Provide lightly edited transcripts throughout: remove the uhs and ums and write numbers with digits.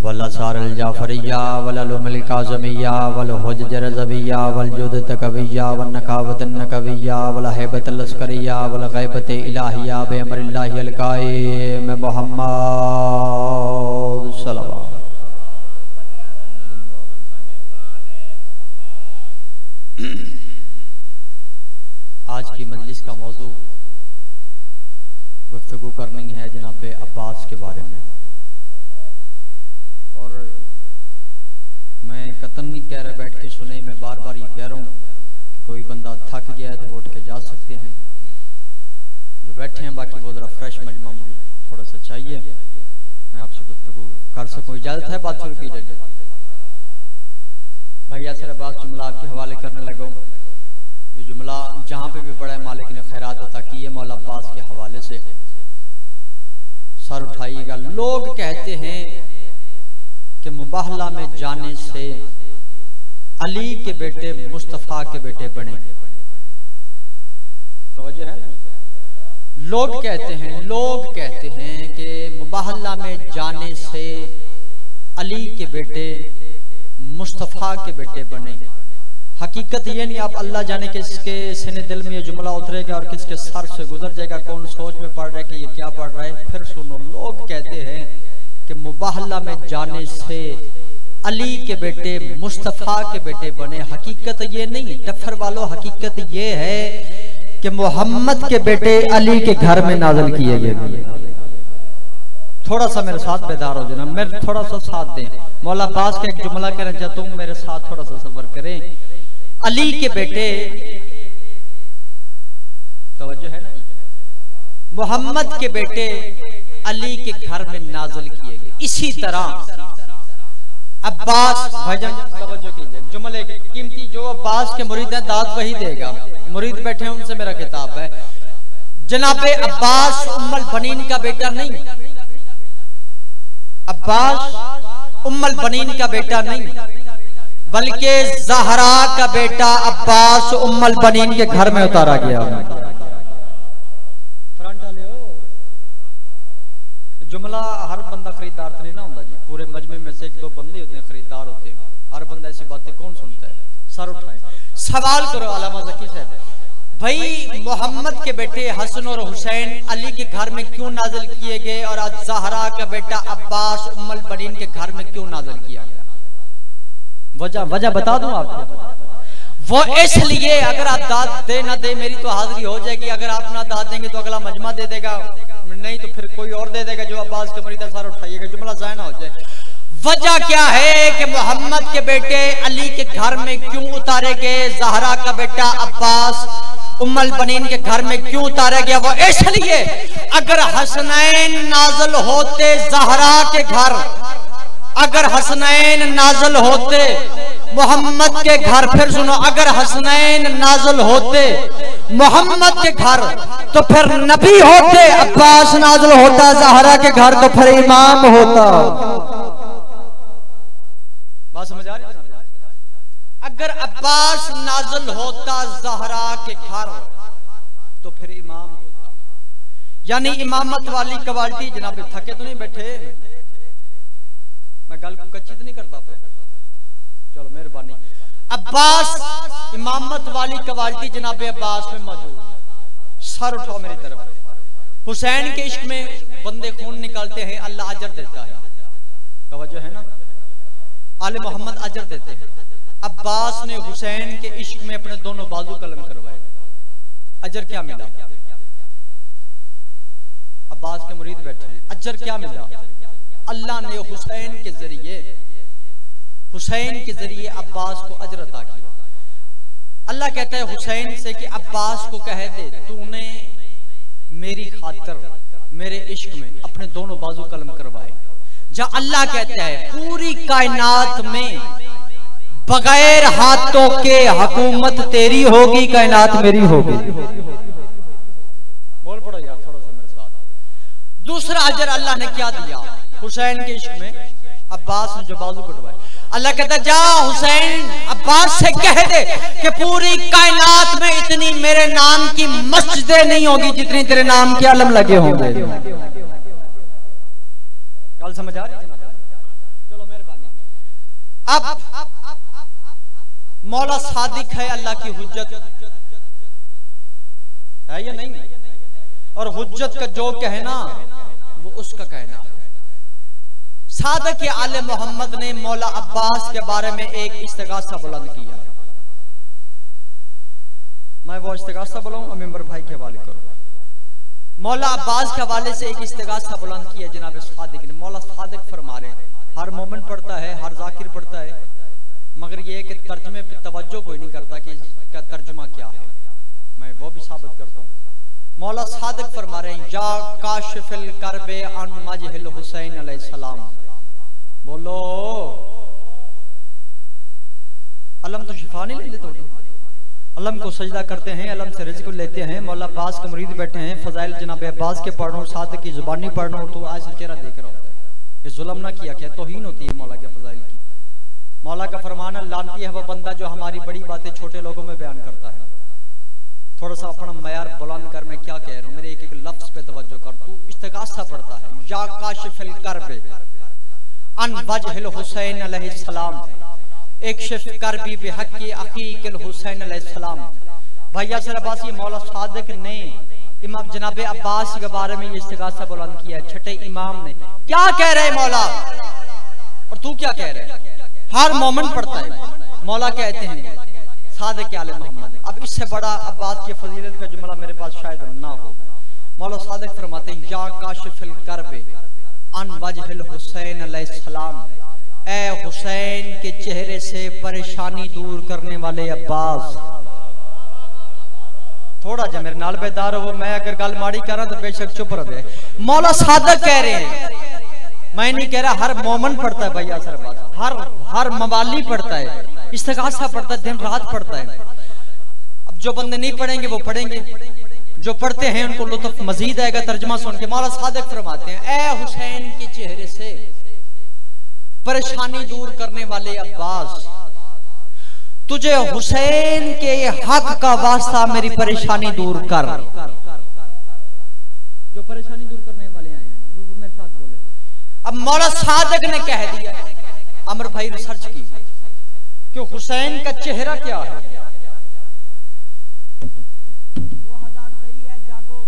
वल असारल जाफरिया वल अलुमल काज़मिया वल हुज्ज रज़विया वल जुद तकविया वल नकावत नकविया वल हैबत लस्करिया वल गैबत इलाहिया बेअमरिल्लाहि अल कायम मुहम्मद सल्लल्लाहु। आज की मजलिस का मौजू गुफ्तगू करनी है जनाब अब्बास के बारे में। और मैं कतन नहीं कह रहा बैठ के सुने, मैं बार बार ये कह रहा हूँ कि कोई बंदा थक गया है तो उठ के जा सकते हैं, जो बैठे हैं बाकी वो ज़रा फ्रेश मजमा मुझे थोड़ा सा चाहिए, मैं आपसे गुफ्तगू कर सकूँ। इजाज़त है बात शुरू कीजिए भाई। असर अब्बास जुमला आपके हवाले करने लगा हूँ। ये जुमला जहाँ पे भी पड़ा है मालिक ने खैरात अता की है मौला अब्बास के हवाले से। सर उठाइएगा। लोग कहते हैं कि मुबाहला में जाने से अली के बेटे मुस्तफ़ा के बेटे बने। तो वजह है ना, लोग कहते हैं कि मुबाहला में जाने से अली के बेटे मुस्तफ़ा के बेटे बने। हकीकत ये नहीं, आप अल्लाह जाने किसके सीने दिल में ये जुमला उतरेगा और किसके सर से गुजर जाएगा, कौन सोच में पड़ रहा है कि ये क्या पढ़ रहा है। फिर सुनो, लोग कहते हैं कि मुबाहला में जाने से अली के बेटे मुस्तफ़ा के बेटे बने। हकीकत ये नहीं डफर वालों, हकीकत ये है कि मोहम्मद के बेटे अली के घर में नाज़िल किए गए। थोड़ा सा मेरे साथ बेदार हो जाना, मेरे थोड़ा सा साथ दें। मौला अब्बास का एक जुमला कहना चाहता हूँ, मेरे साथ थोड़ा सा सफर करें। अली के बेटे, तवज्जो है ना, मोहम्मद के बेटे अली के घर में नाज़िल किए गए। इसी तरह अब्बास, भजन तवज्जो कीजिए, जुमले के कीमती, जो अब्बास के मुरीद हैं दाद वही देगा। मुरीद बैठे हैं उनसे मेरा खिताब है। जनाबे अब्बास उम्मुल बनीन का बेटा नहीं, अब्बास उम्मुल बनीन का बेटा नहीं, बल्कि ज़हरा का बेटा अब्बास उम्मुल बनीन के घर में उतारा गया। जुमला हर बंदा खरीदार तो नहीं ना होता जी, पूरे मजमे में से एक दो बंदे होते हैं खरीदार होते हैं। हर बंदा ऐसी बातें कौन सुनता है? सर उठाए, सवाल करो अल्लामा ज़की साहब, भाई मोहम्मद के बेटे हसन और हुसैन अली के घर में क्यों नाज़िल किए गए और आज ज़हरा का बेटा अब्बास उम्मुल बनीन के घर में क्यों नाज़िल किया गया? वजह बता दूं आपको। वो इसलिए, अगर आप दाद दे ना दे मेरी तो हाजिरी हो जाएगी, अगर आप ना दाद देंगे तो अगला मजमा दे देगा, नहीं तो फिर कोई और दे देगा। जो अब्बास के मरीद सर उठाइएगा, जुमला ज़ाया ना हो जाए। वजह क्या है कि मोहम्मद के बेटे अली के घर में क्यों उतारे गए, ज़हरा का बेटा अब्बास उम्मुल बनीन के घर में क्यों उतारा गया? वो इसलिए, अगर हसनैन नाज़िल होते ज़हरा के घर, अगर हसनैन नाज़िल होते मोहम्मद के घर, फिर सुनो, अगर हसनैन नाज़िल होते मोहम्मद के घर तो फिर नबी होते, अब्बास नाज़िल होता ज़हरा के घर तो फिर इमाम होता। बात समझ आ रही है? अगर अब्बास नाज़िल होता ज़हरा के घर तो फिर इमाम होता। यानी इमामत वाली क्वालिटी, जनाब थके तो नहीं बैठे, मैं गल को कच्ची तो नहीं करता पे, चलो मेहरबानी। अब्बास इमामत वाली क्वालिटी जनाब अब्बास में मौजूद। सर उठाओ मेरी तरफ। हुसैन के इश्क में बंदे खून निकालते हैं, अल्लाह अजर देता है। तवज्जो है ना, आले मोहम्मद अजर देते हैं। अब्बास ने हुसैन के इश्क में अपने दोनों बाजू कलम करवाए, अजर क्या मिला? अब्बास के मुरीद बैठे हैं, अजर क्या मिला? अल्लाह ने हुसैन के जरिए अब्बास को अजर अता किया। अल्लाह कहता है हुसैन से कि अब्बास को कह दे तूने मेरी खातिर मेरे इश्क में अपने दोनों बाजू कलम करवाए। जहाँ अल्लाह कहता है पूरी कायनात में बगैर हाथों के हुकूमत तेरी होगी, कायनात मेरी होगी। बोल पड़ो यार थोड़ा सा मेरे साथ। दूसरा अजर अल्लाह ने क्या दिया हुसैन के इश्क में? अब्बास ने जो बाजू कटवाए, अल्लाह कहता जा हुसैन अब्बास से कह दे कि पूरी कायनात में इतनी मेरे नाम की मस्जिदें नहीं होगी जितनी तेरे नाम के आलम लगे होंगे। गल समझ आ रही है? चलो अब मौला सादिक है, अल्लाह की हुज्जत है या नहीं? और हुज्जत का जो कहना वो उसका कहना है। सादिक आले मोहम्मद ने मौला अब्बास के बारे में एक इस्तिगासा बुलंद किया। मैं वो इस्तिगासा बुलाऊं, मेंबर भाई के हवाले करूं। मौला अब्बास के हवाले से एक इस्तिगासा बुलंद किया जनाब सादिक ने। मौला सादिक फरमा रहे हैं, हर मोमिन पढ़ता है, हर जाकिर पढ़ता है, मगर ये कि तर्जमे पे तवज्जो कोई नहीं करता कि इसका तर्जुमा क्या है। मैं वो भी साबित करता हूँ। मौला सादिक फरमा रहे हैं, या काशिफिल करबे अन मजहिल हुसैन अलैहिस्सलाम। बोलो अलम तो शिफा नहीं लेते, तो अलम को सजदा करते हैं, अलम से रिज़्क़ लेते हैं। मौला अब्बास के मुरीद बैठे हैं, फजाइल जनाब अब्बास के पढ़ रहा हूँ, सादिक की जुबानी पढ़ रहा हूँ, तो आज से चेहरा देख रहा होता है। ये जुल्म ना किया, क्या तौहीन होती है मौला के फजाइल की। मौला का फरमान है, लानती है वो बंदा जो हमारी बड़ी बातें छोटे लोगों में बयान करता है। थोड़ा सा अपना मयार बुलंद कर, मैं क्या कह रहा हूँ, मेरे एक एक लफ्ज पे तवज्जो कर। तू इस्तिगासा पढ़ता है, या काशिफिल करबे अन वजहिल हुसैन अलैहिस्सलाम, एक शिफ करबी बिहक़्क़ि अक़ीक़िल हुसैन अलैहिस्सलाम। भैया सर अब्बास, ये मौला सादिक ने इमाम जनाब अब्बास के बारे में ये इस्तिगासा बुलंद किया। छठे इमाम ने क्या कह रहे मौला, और तू क्या कह रहे? हर मोमिन पढ़ता है। मौला कहते हैं सादिक आले मोहम्मद। अब इससे बड़ा अब्बास की फजीलत का जुमला मेरे पास शायद ना हो। मौला सादिक फरमाते हैं, या काशिफिल करबे अन वजहिल हुसैन अलैहिस्सलाम, ए हुसैन के चेहरे से परेशानी दूर करने वाले अब्बास। थोड़ा जा मेरे नाल बेदार हो, मैं अगर गल माड़ी करा तो बेशक चुप रहे। मौला सादिक कह रहे हैं, मैं नहीं कह रहा, हर मोमिन पढ़ता है भैया सर अब्बास, हर मवाली पढ़ता है, इस्तिगासा पढ़ता है, दिन रात पढ़ता है। अब जो बंदे नहीं पढ़ेंगे वो पढ़ेंगे, जो पढ़ते हैं उनको लुत्फ मजीद आएगा तर्जुमा सुन के। मौला सादिक फरमाते हैं, ए हुसैन के चेहरे से परेशानी दूर करने वाले अब्बास, तुझे हुसैन के हक का वास्ता मेरी परेशानी दूर कर। जो परेशानी दूर करने वाले आए हैं वो मेरे साथ बोले। अब मौला सादिक ने कह दिया, अमर भाई रिसर्च की कि हुसैन का चेहरा क्या है। 2023 है, जागो,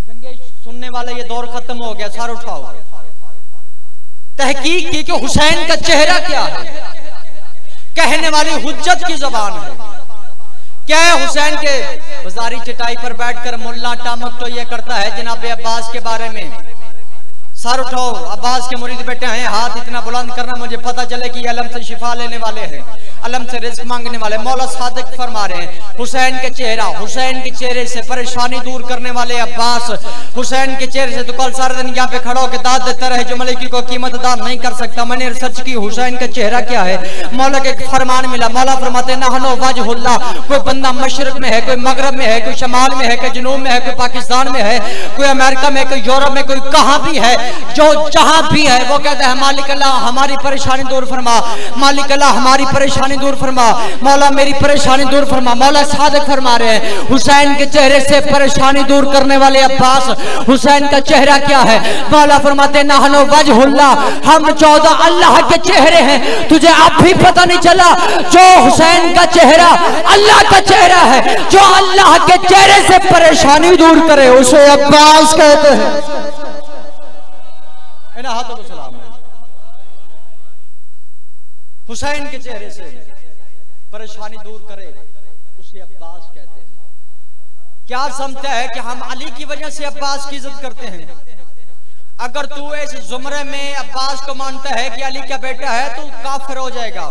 जंगे सुनने वाला ये दौर खत्म हो गया, सार उठाओ। तहकीक की कि हुसैन का चेहरा क्या है, कहने वाली हुज्जत की जबान है। क्या है हुसैन के बाजारी चटाई पर बैठकर मुल्ला टामक तो ये करता है जनाब अब्बास के बारे में। सर उठाओ, अब्बास के मुरीद बैठे हैं, हाथ इतना बुलंद करना मुझे पता चले कि अलम से शिफा लेने वाले हैं, अलम से रिज़्क़ मांगने वाले। मौला सादिक फरमा रहे हैं, हुसैन के चेहरा, हुसैन के चेहरे से परेशानी दूर करने वाले अब्बास, हुसैन के चेहरे से तो कल सारा दिन यहाँ पे खड़ा होकर दाद देता रहे जो मलिकी को कीमत अदा नहीं कर सकता। मैंने रिसर्च की, हुसैन का चेहरा क्या है। मौला के फरमान मिला, मौला फरमाते नहनो वजहुल्लाह, कोई बंदा मशरिक में है, कोई मगरब में है, कोई शमाल में है, कोई जुनूब में है, कोई पाकिस्तान में है, कोई अमेरिका में, कोई यूरोप में, कोई कहाँ भी है, जो जहां भी है वो कहता है मालिक अल्लाह हमारी परेशानी दूर फरमा, मालिक अल्लाह हमारी परेशानी दूर फरमा, मौला मेरी परेशानी दूर फरमा। मौला सादिक फरमा रहे हैं, हुसैन के चेहरे से परेशानी दूर करने वाले अब्बास, हुसैन का चेहरा क्या है। मौला फरमाते नहनो वजहुल्लाह, हम 14 अल्लाह के चेहरे हैं, तुझे अब भी पता नहीं चला। जो हुसैन का चेहरा अल्लाह का चेहरा है, जो अल्लाह के चेहरे से परेशानी दूर करे उसे अब्बास कहते हैं। हाथों को सलाम है। हुसैन के चेहरे से परेशानी दूर करे उसे अब्बास कहते हैं। क्या समझता है कि हम अली की वजह से अब्बास की इज्जत करते हैं? अगर तू इस जुमरे में अब्बास को मानता है कि अली का बेटा है तो काफिर हो जाएगा।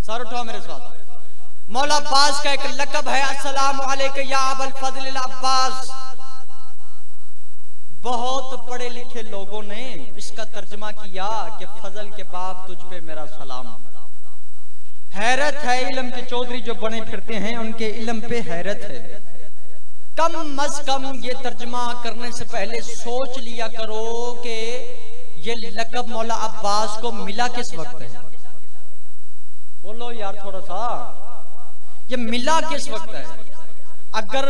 सर उठाओ मेरे साथ। मौला अब्बास का एक लक़ब है, अस्सलामु अलैका या अबुल फज़ल अब्बास। बहुत पढ़े लिखे लोगों ने इसका तर्जमा किया कि फजल के बाप तुझ पे मेरा सलाम। हैरत है, इल्म के चौधरी जो बने फिरते हैं उनके इल्म पे हैरत है। कम अज कम ये तर्जमा करने से पहले सोच लिया करो कि ये लक़ब मौला अब्बास को मिला किस वक्त है। बोलो यार थोड़ा सा, ये मिला किस वक्त है? अगर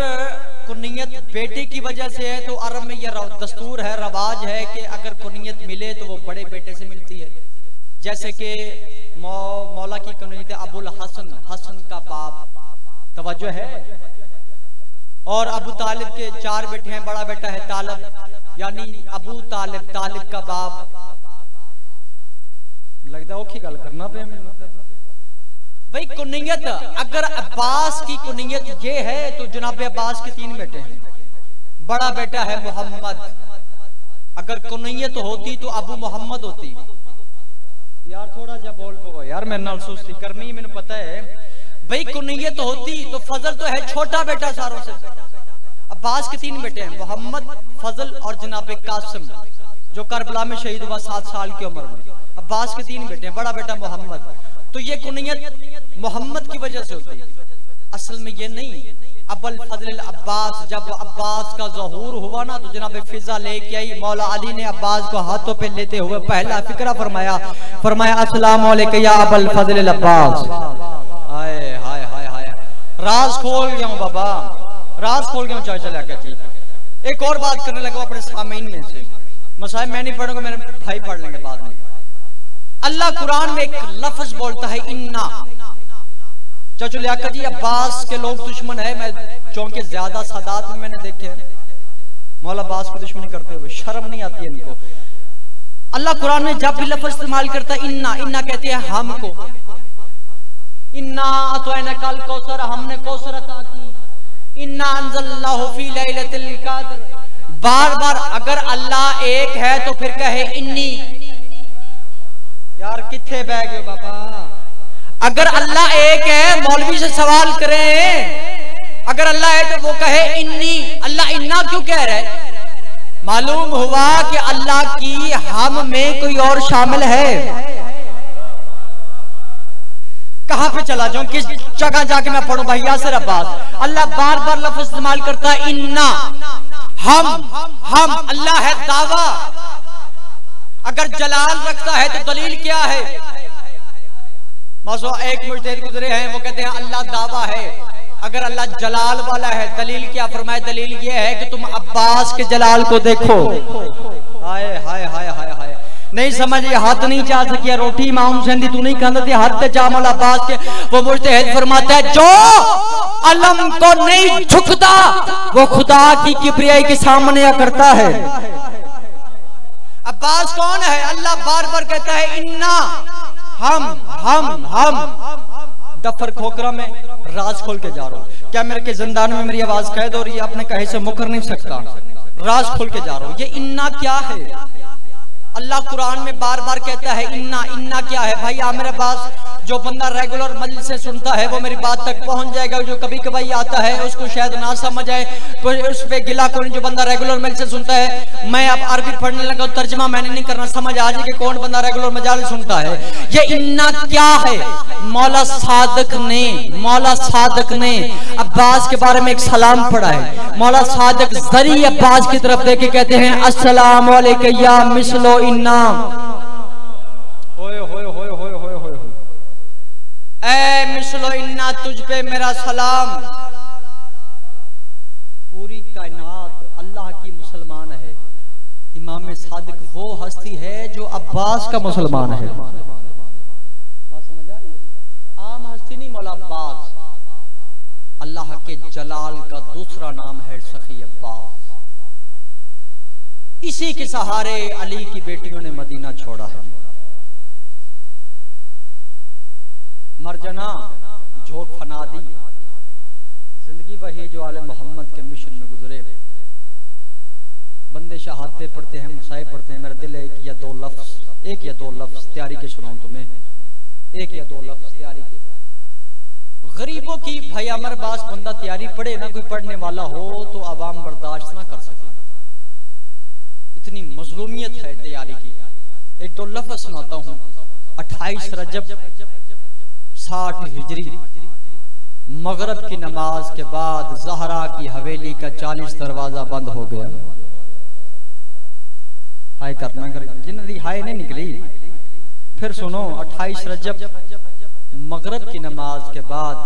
कुनियत बेटे की वजह से है तो अरब में यह दस्तूर है, रवाज है कि अगर कुनियत मिले तो वो बड़े बेटे से मिलती है। जैसे कि मौला की कुनीत अबुल हसन, हसन का बाप, तवज्जो है। और अबू तालिब के 4 बेटे हैं, बड़ा बेटा है तालिब, यानी अबू तालिब, तालिब का बाप। लगता है गल करना पे भाई। कुनीयत अगर अब्बास की कुनीयत ये है तो जनाब अब्बास के 3 बेटे हैं, बड़ा बेटा है मोहम्मद। अगर कुनीयत होती तो अबू मोहम्मद होती। यार थोड़ा जा बोल पो यार, मेरे नाल सुस्ती करनी, मैंने पता है भाई। कुनीयत होती तो फजल तो है छोटा बेटा सारों से। अब्बास के 3 बेटे हैं, मोहम्मद, फजल और जनाब कासिम, जो करबला में शहीद हुआ 7 साल की उम्र में। अब्बास के 3 बेटे हैं, बड़ा बेटा मोहम्मद। तो ये कुनीयत मोहम्मद की वजह से होती है, असल में ये नहीं। अबुल फजल अब्बास, जब अब्बास का ज़हूर हुआ ना तो जनाब फिजा लेके आई। मौला अली ने अब्बास को हाथों पे लेते हुए पहला फिक्रा फरमाया, फरमाया अस्सलाम वालेकुम या अबुल फजल अब्बास। हाय हाय हाय हाय, राज खोल गया हूं बाबा, राज खोल गया हूं चाचा लेकर जी। एक और बात करने लगा अपने सामीन में से, मसाइब मैं नहीं पढ़ूंगा, मेरे भाई पढ़ लेंगे बाद में। अल्लाह कुरान में एक लफ्ज बोलता है इन्ना। चाचू लियाकत जी, अब्बास के लोग दुश्मन है, मैं चौंके ज्यादा सादात में मैंने देखे हैं मौला अब्बास को दुश्मनी करते हुए, शर्म नहीं आती है इनको। अल्लाह कुरान में जब भी लफ्ज इस्तेमाल करता है इन्ना, इन्ना कहते हैं हमको। इन्ना तो है ना कल कौसर, हमने कौसर अता की। इन्ना अंज़लनाहु फी लैलतिल क़द्र। बार बार अगर अल्लाह एक है तो फिर कहे इन्नी। यार किथे बह गए बाबा। अगर अल्लाह एक है, मौलवी से सवाल करें, अगर अल्लाह है तो वो कहे इन्नी। अल्लाह इन्ना क्यों कह रहा है? मालूम हुआ कि अल्लाह की हम में कोई और शामिल है। कहां पे चला जाऊं, किस जगह जाके मैं पढ़ूं भाई? यासिर अब्बास, अल्लाह बार बार लफ्ज इस्तेमाल करता है इन्ना, हम। अल्लाह है दावा। अगर जलाल रखता है तो दलील क्या है? मौजूद एक मुजतहिद गुजरे हैं, वो कहते हैं अल्लाह दावा है। अगर अल्लाह जलाल वाला है, दलील क्या? फरमाए दलील ये है कि तुम अब्बास के जलाल को देखो। हाय हाय हाय हाय हाय, नहीं समझ, हाथ नहीं जा सकिया रोटी इमाम हुसैन दी तू नहीं कहता थे हाथ जा मौला अब्बास के। वो मुजतहिद फरमाता है जो अलम को नहीं झुकता वो खुदा की किबरियाई के सामने करता है। अब्बास कौन है? अल्लाह बार बार कहता है इन्ना, हम। दफ्तर खोखरा में राज खोल के जा रहा हूं। क्या मेरे के जिंदान में मेरी आवाज कैद हो रही है? आपने कहे से मुकर नहीं सकता। राज खोल के जा रहा हूं। ये इन्ना क्या है? अल्लाह कुरान में बार बार कहता है इन्ना। इन्ना क्या है भाई? आ मेरे पास जो बंदा रेगुलर मजलिस से सुनता है वो मेरी बात तक पहुंच जाएगा। जो कभी कभी आता है उसको शायद ना समझ आए, कोई उस पे गिला कोई। जो बंदा रेगुलर मजलिस से सुनता है, मैं अब अरबी पढ़ने लगा, तर्जमा मैंने नहीं करना, समझ आ जाए कि कौन बंदा रेगुलर मजालिस सुनता है। ये इन्ना क्या है? मौला सादिक ने अब्बास के बारे में एक सलाम पढ़ा है। मौला सादिक जरी अब्बास की तरफ देके कहते हैं अस्सलाम वालेकुम या मिसलो इन्ना। ऐ मिसलो इन्ना, तुझ पे मेरा सलाम। पूरी कायनात अल्लाह की मुसलमान है। इमाम सादिक वो हस्ती है जो अब्बास का मुसलमान है। समझ आई? आम हस्ती नहीं मौला अब्बास। अल्लाह के जलाल का दूसरा नाम है सखी अब्बास। इसी के सहारे अली की बेटियों ने मदीना छोड़ा है। मरजना झोंक फना दी, जिंदगी वही जो आले मोहम्मद के मिशन में गुजरे। बंदे शहादते पढ़ते हैं, मसाए पढ़ते हैं। मेरा दिल है एक या दो लफ्ज तैयारी के सुनाऊं तुम्हें, एक या दो लफ्ज तैयारी के। गरीबों की भाई अमर बास बंदा तैयारी पढ़े ना, कोई पढ़ने वाला हो तो आवाम बर्दाश्त ना कर सके। इतनी मजलूमियत है तैयारी की। एक दो लफ्ज सुनाता हूँ। 28 रजब 60 हिजरी मगरब की नमाज के बाद ज़हरा की हवेली का 40 दरवाजा बंद हो गया। हाय करना जिन्हें हाय नहीं निकली। फिर सुनो, 28 रजब मगरब की नमाज के बाद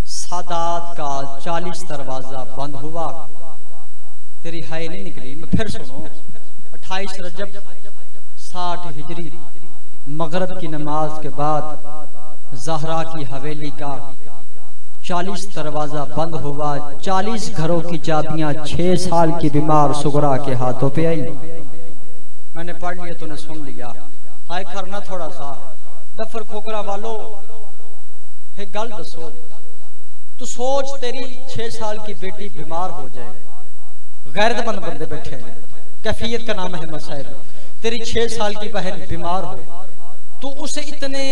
सादात का 40 दरवाजा बंद हुआ। तेरी हाय नहीं निकली। मैं फिर सुनो, 28 रजब 60 हिजरी मगरिब की नमाज के बाद ज़हरा की हवेली का 40 दरवाजा बंद हुआ। 40 घरों की चाबियां 6 साल की बीमार सुगरा के हाथों पे आई। मैंने पढ़ लिया, तूने सुन लिया। हाय करना थोड़ा सा दफर खोकरा वालों, एक गल दसो, तू सोच तेरी 6 साल की बेटी बीमार हो जाए, गैरतमंद बंदे बैठे हैं, कैफियत का नाम है मसाइब। तेरी 6 साल की बहन बीमार हो, तू उसे इतने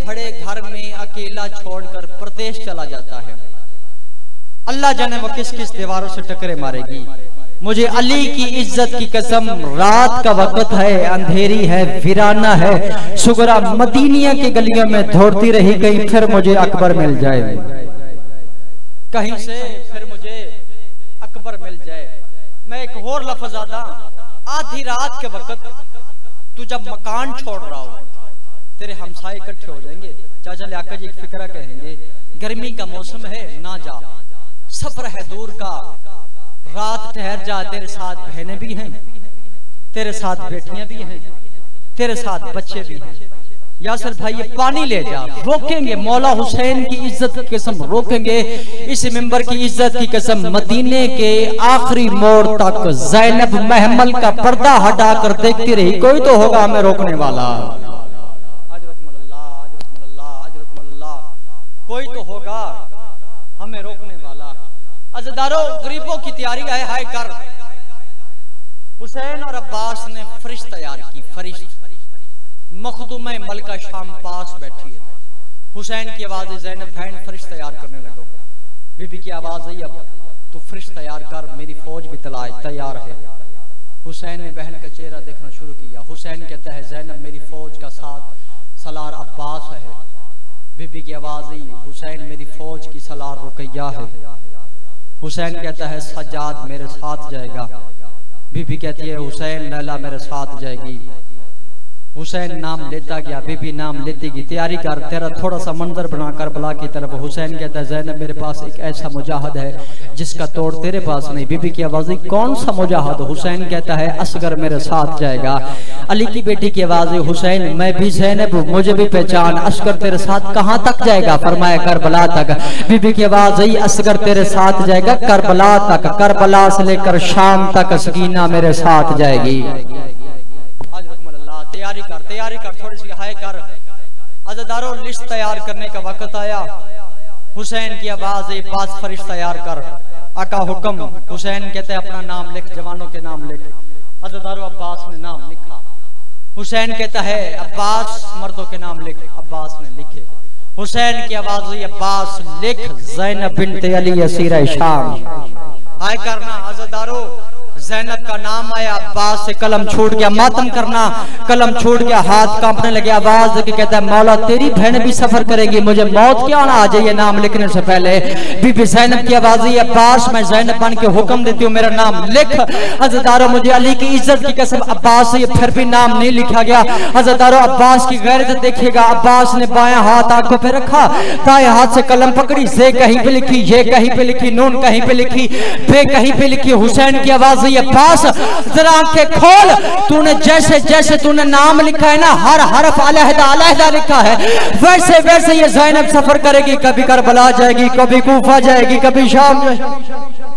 बड़े घर में अकेला छोड़कर प्रदेश चला जाता है। अल्लाह जाने वो किस किस दीवारों से टकरे मारेगी। मुझे अली की इज्जत की कसम, रात का वक्त है, अंधेरी है, वीराना है, सुगरा मदीनिया की गलियों में दौड़ती रही, कहीं फिर मुझे अकबर मिल जाए, कहीं से फिर मुझे अकबर मिल जाए। मैं एक और लफ्ज आदा, आधी रात के वक्त तू जब मकान छोड़ रहा हो, तेरे हमसाए इकट्ठे हो जाएंगे, चाचा लियाकत जी एक फिक्रा कहेंगे, गर्मी का मौसम है ना जा, सफर है दूर का, रात ठहर जा, तेरे साथ बहनें भी हैं, तेरे साथ बेटियां भी हैं, तेरे साथ बच्चे भी हैं। यासर भाई ये पानी ले जा, रोकेंगे, मौला हुसैन की इज्जत की कसम रोकेंगे, इस मिंबर की इज्जत की कसम। मदीने के आखिरी मोड़ तक ज़ैनब महमल का पर्दा हटाकर देखती रही, कोई तो होगा हमें रोकने वाला, कोई तो होगा हमें रोकने वाला। अज़दारों, गरीबों की तैयारी है, हाय कर। हुसैन और अब्बास ने फरिश्त तैयार की, फरिश्त मखदूमे मलका शाम पास बैठी है। हुसैन की आवाज, ज़ैनब बहन फरिश्त तैयार करने लगो। बीबी की आवाज आई, अब तू फरिश्त तैयार कर, मेरी फौज भी तैयार है। हुसैन ने बहन का चेहरा देखना शुरू किया। हुसैन कहता है, ज़ैनब मेरी फौज का साथ सलार अब्बास है। बीबी की आवाज आई, हुसैन मेरी फौज की सलार रुकैया है। हुसैन कहता है, सज्जाद मेरे साथ जाएगा। बीबी कहती है, हुसैन लैला मेरे साथ जाएगी। हुसैन नाम लेता गया, बीबी नाम लेती गई, तैयारी कर, तेरा थोड़ा सा मंजर बना करबला की तरफ। हुसैन कहता है, ज़ैनब मेरे पास एक ऐसा मुजाहिद है जिसका तोड़ तेरे पास नहीं। बीबी की आवाज़, कौन सा मुजाहिद? हुसैन कहता है, असगर मेरे साथ जाएगा। अली की बेटी की आवाज़, हुसैन मैं भी ज़ैनब, मुझे भी पहचान, असगर तेरे साथ कहाँ तक जाएगा? फरमाया करबला तक। बीबी की आवाज़ आई, असगर तेरे साथ जाएगा करबला तक, करबला से लेकर शाम तक सकीना मेरे साथ जाएगी। तैयारी कर, थोड़ी सी हाय कर। अज़दारों, लिस्ट तैयार करने का वक्त आया। हुसैन की आवाज, ये 5 फरिश्त तैयार कर। आका हुक्म। हुसैन कहते हैं, अपना नाम लिख, जवानों के नाम लिख। अज़दारों, अब्बास ने नाम लिखा। हुसैन कहता है, अब्बास मर्दों के नाम लिख। अब्बास ने लिखे। हुसैन की आवाज, ये अब्बास लिख, ज़ैनब बिन्त अली असीरा शाम। हाय करना। अज़दारों, ज़ैनब का नाम आया, अब्बास से कलम छूट गया। मातम करना, कलम छूट गया, हाथ कांपने लगे। आवाज देके कहता है, मौला तेरी बहन भी सफर करेगी, मुझे मौत क्या ना आ जाए नाम लिखने से पहले। बीबी ज़ैनब की आवाज, अब्बास मैं ज़ैनब बन के हुक्म देती हूँ, मेरा नाम लिख। अज़दारों, मुझे अली की इज्जत की कसम, अब्बास से फिर भी नाम नहीं लिखा गया। अज़दारों, अब्बास की गैरत देखिएगा। अब्बास ने बायां हाथ आंखों पे रखा, दाएं हाथ से कलम पकड़ी, जे कहीं पे लिखी, ये कहीं पे लिखी, नून कहीं पे लिखी, बे कहीं पे लिखी। हुसैन की आवाज, अब्बास जरा आंखें खोल, तूने जैसे जैसे तूने नाम लिखा है ना, हर हरफ अलहदा अलहदा लिखा है, वैसे वैसे ये ज़ैनब सफर करेगी। कभी करबला जाएगी, कभी कूफा जाएगी, कभी शाम जाएगी।